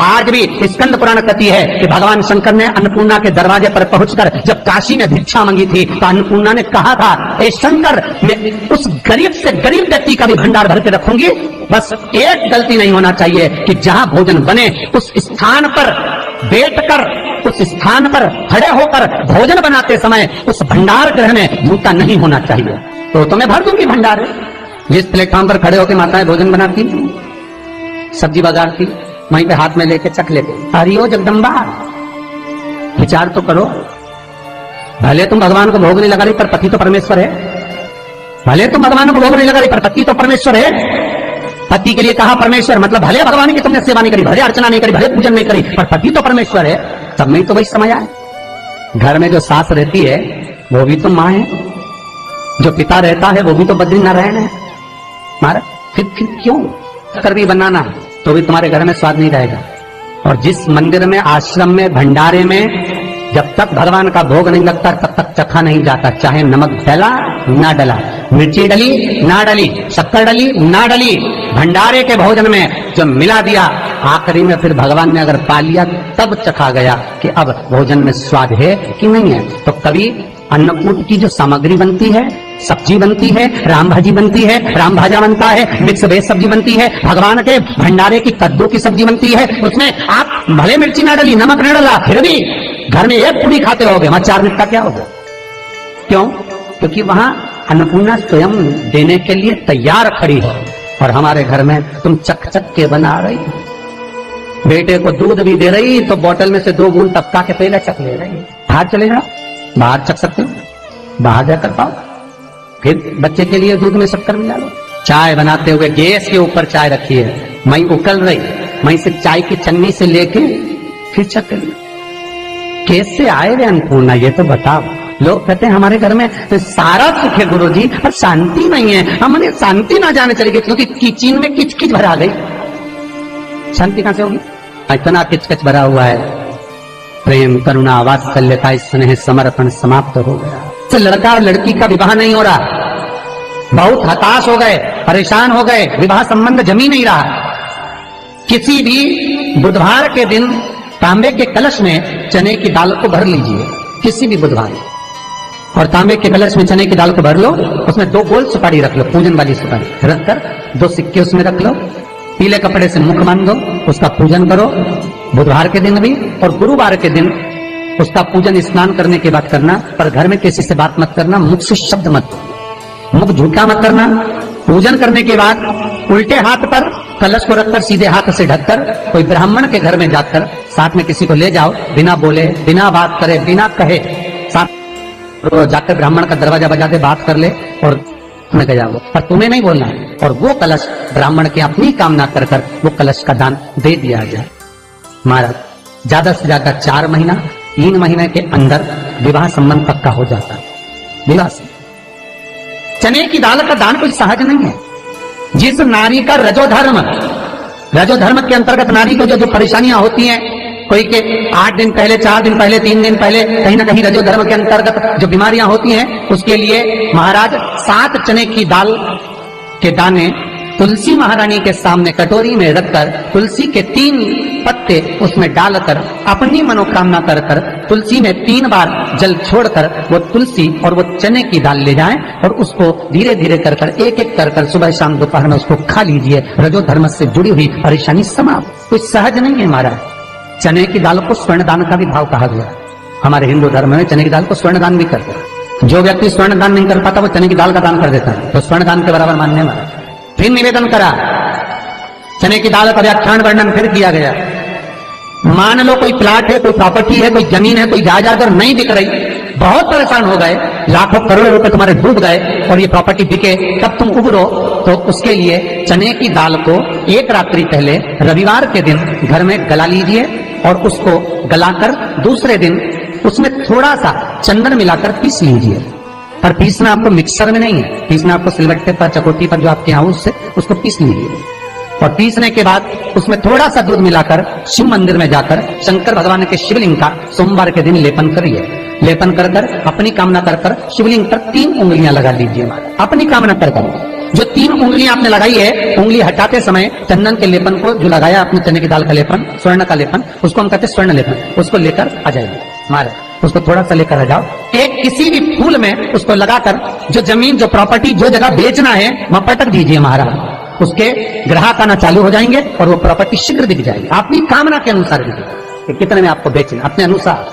आज भी स्कंद पुराण कहती है कि भगवान शंकर ने अन्नपूर्णा के दरवाजे पर पहुंचकर जब काशी में भिक्षा मांगी थी तो अन्नपूर्णा ने कहा था, ए शंकर, मैं उस गरीब से गरीब व्यक्ति का भी भंडार भर के रखूंगी, बस एक गलती नहीं होना चाहिए कि जहां भोजन बने उस स्थान पर बैठकर, उस स्थान पर खड़े होकर भोजन बनाते समय उस भंडार गृह में जूता नहीं होना चाहिए। तो मैं भर दूंगी भंडार। जिस प्लेटफॉर्म पर खड़े होकर माताएं भोजन बनाती, सब्जी बगाड़ती, वहीं पे हाथ में लेके चख लेते, हरिओ जगदम्बा, विचार तो करो। भले तुम भगवान को भोग नहीं लगा रही पर पति तो परमेश्वर है। भले तुम भगवान को भोग नहीं लगा रही पर पति तो परमेश्वर है। पति के लिए कहा परमेश्वर, मतलब भले भगवान की तुमने सेवा नहीं करी, भले अर्चना नहीं करी, भले पूजन नहीं करी, पर पति तो परमेश्वर है। तब में तो वही समय आए। घर में जो सास रहती है वो भी तो माँ है, जो पिता रहता है वो भी तो बद्रीनारायण है। मारा फिर क्यों कर भी बनाना तो भी तुम्हारे घर में स्वाद नहीं रहेगा। और जिस मंदिर में, आश्रम में, भंडारे में जब तक भगवान का भोग नहीं लगता तब तक चखा नहीं जाता, चाहे नमक डला ना डला, मिर्ची डली ना डली, शक्कर डली ना डली, भंडारे के भोजन में जो मिला दिया आखिरी में फिर भगवान ने अगर पा लिया तब चखा गया कि अब भोजन में स्वाद है कि नहीं है। तो कभी अन्नकूट की जो सामग्री बनती है, सब्जी बनती है, राम भाजी बनती है, राम भाजा बनता है, मिक्स वेज सब्जी बनती है, भगवान के भंडारे की कद्दू की सब्जी बनती है, उसमें आप भले मिर्ची ना डली, नमक ना डला, फिर भी घर में एक पूरी खाते रहोगे, वहां 4 मिनट का क्या होगा? क्यों? क्योंकि वहां अन्नपूर्णा स्वयं देने के लिए तैयार खड़ी है। और हमारे घर में तुम चक चक के बना रही, बेटे को दूध भी दे रही तो बोतल में से 2 बूंद टपका के पहले चक ले रही। बाहर चले जाओ, बाहर चख सकते हो, बाहर जाकर पाओ, फिर बच्चे के लिए दूध में शक्कर मिला लो। चाय बनाते हुए गैस के ऊपर चाय रखी है, मई उकल रही, मई से चाय की चन्नी से लेके फिर चख ली। कैसे आए वे अन्नपूर्णा, ये तो बताओ। लोग कहते हैं हमारे घर में सारा सुख है गुरुजी, पर शांति नहीं है। हमने शांति ना जाने चलेगी क्योंकि किचन में किच किच भरा गई। शांति कहां से होगी? इतना किच किच भरा हुआ है। प्रेम, करुणा, वात्सल्यता, स्नेह, समर्पण समाप्त हो गया। तो लड़का और लड़की का विवाह नहीं हो रहा, बहुत हताश हो गए, परेशान हो गए, विवाह संबंध जमी नहीं रहा। किसी भी बुधवार के दिन तांबे के कलश में चने की दाल को भर लीजिए, किसी भी बुधवार, और तांबे के कलश में चने की दाल को भर लो, उसमें 2 गोल सुपारी रख लो, पूजन वाली सुपारी रखकर 2 सिक्के उसमें रख लो, पीले कपड़े से मुख बांध दो, उसका पूजन करो। बुधवार के दिन भी और गुरुवार के दिन उसका पूजन स्नान करने के बाद करना, पर घर में किसी से बात मत करना, मुख से शब्द मत, मुख झूठा मत करना। पूजन करने के बाद उल्टे हाथ पर कलश को रखकर सीधे हाथ से ढककर कोई ब्राह्मण के घर में जाकर साथ में किसी को ले जाओ, बिना बोले, बिना बात करे, बिना कहे, साथ जाकर ब्राह्मण का दरवाजा बजा दे, बात कर ले और में गया वो, पर तुम्हें नहीं बोलना है। और वो कलश ब्राह्मण की अपनी कामना कर कर वो कलश का दान दे दिया जाए। महाराज ज्यादा से ज्यादा 4 महीना 3 महीने के अंदर विवाह संबंध पक्का हो जाता है। विवाह से चने की दाल का दान कोई सहज नहीं है। जिस नारी का रजोधर्म के अंतर्गत नारी को जो परेशानियां होती हैं, कोई के 8 दिन पहले, 4 दिन पहले, 3 दिन पहले कहीं ना कहीं रजोधर्म के अंतर्गत जो बीमारियां होती हैं, उसके लिए महाराज 7 चने की दाल के दाने तुलसी महारानी के सामने कटोरी में रखकर तुलसी के 3 पत्ते उसमें डालकर अपनी मनोकामना कर कर तुलसी में 3 बार जल छोड़कर वो तुलसी और वो चने की दाल ले जाएं और उसको धीरे धीरे कर कर एक एक कर कर सुबह शाम दोपहर में उसको खा लीजिए। रजोधर्म से जुड़ी हुई परेशानी समाप्त। कुछ सहज नहीं है महाराज। चने की दाल को स्वर्ण दान का भी भाव कहा गया। हमारे हिंदू धर्म में चने की दाल को स्वर्ण दान भी करते हैं। जो व्यक्ति स्वर्ण दान नहीं कर पाता वो चने की दाल का दान कर देता है, तो स्वर्ण दान के बराबर मानने वाला। फिर निवेदन करा, चने की दाल का व्याख्यान वर्णन फिर किया गया। मान लो कोई प्लाट है, कोई प्रॉपर्टी है, कोई जमीन है, कोई जायदाद और नहीं बिक रही, बहुत परेशान हो गए, लाखों करोड़ों रुपए तुम्हारे डूब गए और ये प्रॉपर्टी बिके, तब तुम उबरो, तो उसके लिए चने की दाल को 1 रात्रि पहले रविवार के दिन घर में गला लीजिए और उसको गलाकर दूसरे दिन उसमें थोड़ा सा चंदन मिलाकर पीस लीजिए। पर पीसना आपको मिक्सर में नहीं है, पीसना आपको सिलबट्टे पर, चकोटी पर जो आपके यहाँ उससे उसको पीस लीजिए। और पीसने के बाद उसमें थोड़ा सा दूध मिलाकर शिव मंदिर में जाकर शंकर भगवान के शिवलिंग का सोमवार के दिन लेपन करिए। लेपन कर कर अपनी कामना कर कर शिवलिंग पर 3 उंगलियां लगा लीजिए, अपनी कामना कर कर। जो 3 उंगलियां आपने लगाई है, उंगली हटाते समय चंदन के लेपन को जो लगाया आपने, चने की दाल का लेपन, स्वर्ण का लेपन, उसको हम कहते हैं स्वर्ण लेपन, उसको लेकर आ जाइए महाराज, उसको थोड़ा सा लेकर आ जाओ। एक किसी भी फूल में उसको लगाकर जो जमीन, जो प्रॉपर्टी, जो जगह बेचना है वहां पटक दीजिए महाराज, उसके ग्राहक आना चालू हो जाएंगे और वो प्रॉपर्टी शीघ्र दिख जाएगी, आपकी कामना के अनुसार दिखेगी कि कितने में आपको बेचना, अपने अनुसार।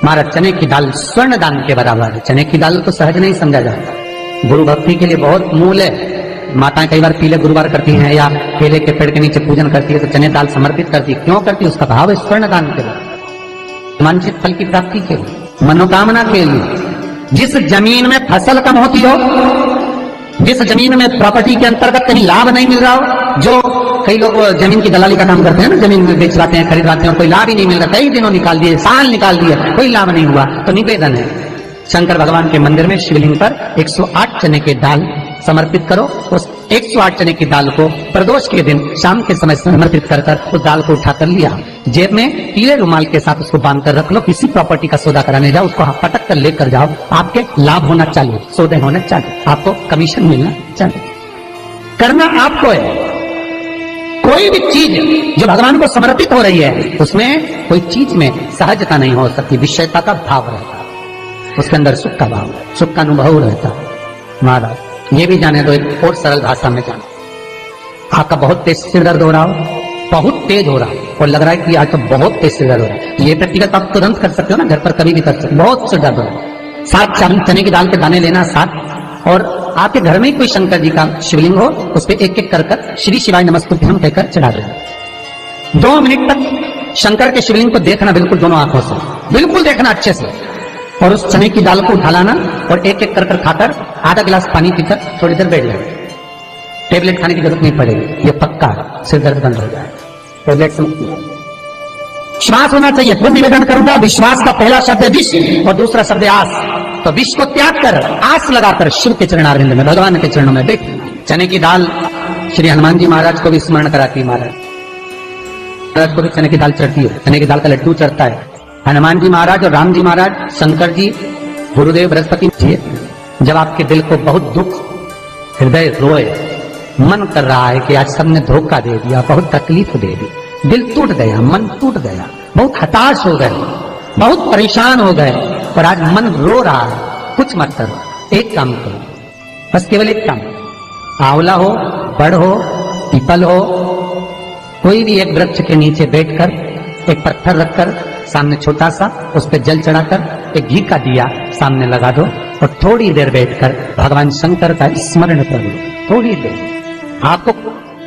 महाराज चने की दाल स्वर्ण दान के बराबर है। चने की दाल तो सहज नहीं समझा जाता, गुरु भक्ति के लिए बहुत मूल है। माताएं कई बार पीले गुरुवार करती हैं या केले के पेड़ के नीचे पूजन करती है तो चने दाल समर्पित करती है। क्यों करती है? उसका भाव है स्वर्ण दान के लिए, वांछित फल की प्राप्ति के लिए, मनोकामना के लिए। जिस जमीन में फसल कम होती हो, जिस जमीन में प्रॉपर्टी के अंतर्गत कहीं लाभ नहीं मिल रहा हो, जो कई लोग जमीन की दलाली का काम करते हैं ना, जमीन में बेच लाते हैं, खरीद लाते हैं और कोई लाभ ही नहीं मिल रहा, कई दिनों निकाल दिए, साल निकाल दिए, कोई लाभ नहीं हुआ, तो निवेदन है शंकर भगवान के मंदिर में शिवलिंग पर 108 चने की दाल समर्पित करो। उस 108 चने की दाल को प्रदोष के दिन शाम के समय समर्पित कर उस दाल को उठाकर लिया, जेब में पीले रुमाल के साथ उसको बांध कर रख लो। किसी प्रॉपर्टी का सौदा कराने जाओ, उसको पटक कर लेकर जाओ, आपके लाभ होना चालू, सौदे होने चालू, आपको कमीशन मिलना चालू। करना आपको है। कोई भी चीज जो भगवान को समर्पित हो रही है उसमें कोई चीज में सहजता नहीं हो सकती, विषयता का भाव रहता है, उसके अंदर सुख का भाव, सुख का अनुभव रहता है। महाराज ये भी जाने दो, एक और सरल भाषा में जाने, आपका बहुत तेज सिर दर्द हो रहा हो, बहुत तेज हो रहा हो और लग रहा है कि आज तो बहुत तेज सिर दर्द हो रहा है, ये व्यक्तिगत आप तुरंत कर सकते हो ना, घर पर कभी भी कर सकते हो। बहुत सिर दर्द हो रहा है, 7 चने की दाल के दाने लेना 7, और आपके घर में कोई शंकर जी का शिवलिंग हो, उस पर एक एक कर श्री शिवाय नमस्तुभ्यम कहकर चढ़ा देना। 2 मिनट तक शंकर के शिवलिंग को देखना, बिल्कुल दोनों आंखों से, बिल्कुल देखना अच्छे से, और उस चने की दाल को उठा लाना और एक एक कर खाकर आधा गिलास पानी पीकर थोड़ी देर बैठ जाए। टेबलेट खाने की जरूरत नहीं पड़ेगी, ये पक्का सिर दर्द बंद हो जाए। टेबलेट से विश्वास होना चाहिए। फिर निवेदन करूंगा, विश्वास का पहला शब्द है विष और दूसरा शब्द है आस। तो विष को त्याग कर आस लगाकर शिव के चरणारविंद में, भगवान के चरणों में देख। चने की दाल श्री हनुमान जी महाराज को भी स्मरण कराती है, महाराज को भी चने की दाल चढ़ती है, चने की दाल का लड्डू चढ़ता है। हनुमान जी महाराज और राम जी महाराज, शंकर जी, गुरुदेव बृहस्पति जी, जब आपके दिल को बहुत दुख, हृदय रोए, मन कर रहा है कि आज सबने धोखा दे दिया, बहुत तकलीफ दे दी, दिल टूट गया, मन टूट गया, बहुत हताश हो गए, बहुत परेशान हो गए, और आज मन रो रहा है, कुछ मत करो, एक काम करो, बस केवल एक काम, आंवला हो, बड़ हो, पीपल हो, कोई भी एक वृक्ष के नीचे बैठकर एक पत्थर रखकर सामने छोटा सा, उस पर जल चढ़ाकर एक घी का दिया सामने लगा दो और थोड़ी देर बैठकर भगवान शंकर का स्मरण कर लो। थोड़ी देर, आपको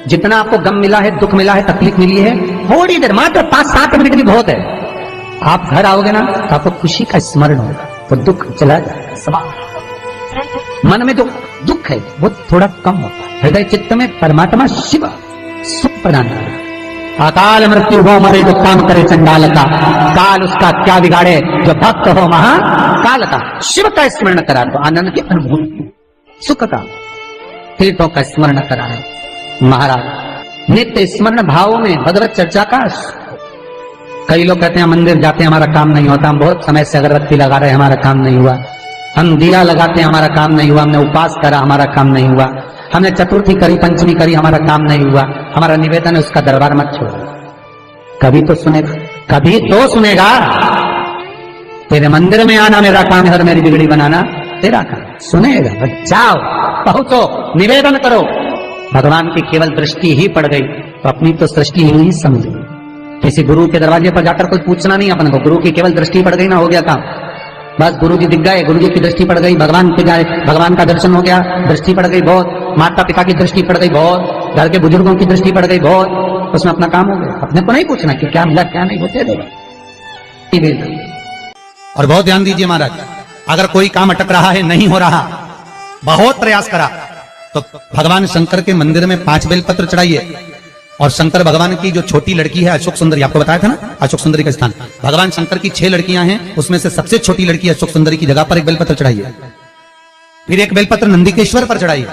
जितना आपको गम मिला है, दुख मिला है, तकलीफ मिली है, थोड़ी देर, मात्र 5-7 मिनट भी बहुत है। आप घर आओगे ना तो आपको खुशी का स्मरण होगा, तो दुख चला जाएगा, सब मन में जो दुख है वो थोड़ा कम होता है। हृदय चित्त में परमात्मा शिव सुख प्रदान करेगा। अकाल मृत्यु हो मरे जो काम करे चंडाल का, काल उसका क्या बिगाड़े जो भक्त हो महाकाल का। शिव का स्मरण करा तो आनंद की अनुभूति, सुख का, तीर्थों का स्मरण करा है महाराज। नित्य स्मरण भावों में भगवत चर्चा का। कई लोग कहते हैं मंदिर जाते हैं हमारा काम नहीं होता, हम बहुत समय से अगरबत्ती लगा रहे हैं हमारा काम नहीं हुआ, हम दिया लगाते हैं हमारा काम नहीं हुआ, हमने उपास करा हमारा काम नहीं हुआ, हमने चतुर्थी करी, पंचमी करी, हमारा काम नहीं हुआ। हमारा निवेदन है उसका दरबार मत छोड़ो, कभी तो सुनेगा, कभी तो सुनेगा। तेरे मंदिर में आना मेरा काम है और मेरी बिगड़ी बनाना तेरा काम, सुनेगा। जाओ, पहुंचो, निवेदन करो। भगवान की केवल दृष्टि ही पड़ गई तो अपनी तो सृष्टि ही नहीं समझी। किसी गुरु के दरवाजे पर जाकर कोई पूछना नहीं अपन को, गुरु की केवल दृष्टि पड़ गई ना, हो गया काम, बस गुरु जी दिख गए, गुरु जी की दृष्टि पड़ गई, भगवान पे जाए, भगवान का दर्शन हो गया, दृष्टि पड़ गई बहुत, माता पिता की दृष्टि पड़ गई बहुत, घर के बुजुर्गों की दृष्टि पड़ गई बहुत, उसमें अपना काम हो गया। अपने को नहीं पूछना कि क्या मिला क्या नहीं, होते देगा। और बहुत ध्यान दीजिए महाराज, अगर कोई काम अटक रहा है, नहीं हो रहा, बहुत प्रयास करा, तो भगवान शंकर के मंदिर में 5 बेलपत्र चढ़ाइए। और शंकर भगवान की जो छोटी लड़की है अशोक सुंदरी, आपको बताया था ना अशोक सुंदरी का स्थान, भगवान शंकर की 6 लड़कियां हैं, उसमें से सबसे छोटी लड़की अशोक सुंदरी की जगह पर एक बेलपत्र चढ़ाइए। फिर एक बेलपत्र नंदिकेश्वर पर चढ़ाइए,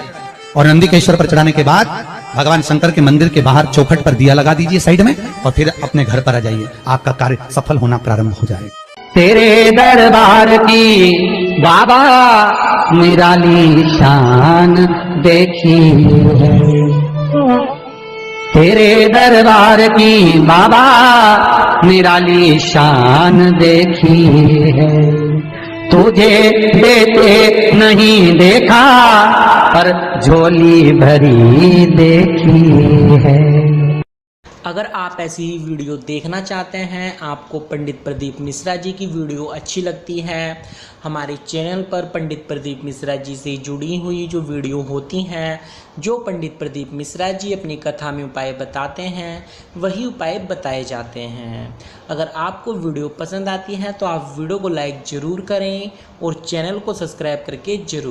और नंदिकेश्वर पर चढ़ाने के बाद भगवान शंकर के मंदिर के बाहर चौखट पर दिया लगा दीजिए साइड में, और फिर अपने घर पर आ जाइए, आपका कार्य सफल होना प्रारंभ हो जाएगा। तेरे दरबार की बाबा निराली शान, देखी है। तेरे दरबार की बाबा निराली शान देखी है। तुझे देते नहीं देखा पर झोली भरी देखी है। अगर आप ऐसी ही वीडियो देखना चाहते हैं, आपको पंडित प्रदीप मिश्रा जी की वीडियो अच्छी लगती है, हमारे चैनल पर पंडित प्रदीप मिश्रा जी से जुड़ी हुई जो वीडियो होती हैं, जो पंडित प्रदीप मिश्रा जी अपनी कथा में उपाय बताते हैं, वही उपाय बताए जाते हैं। अगर आपको वीडियो पसंद आती है तो आप वीडियो को लाइक ज़रूर करें और चैनल को सब्सक्राइब करके ज़रूर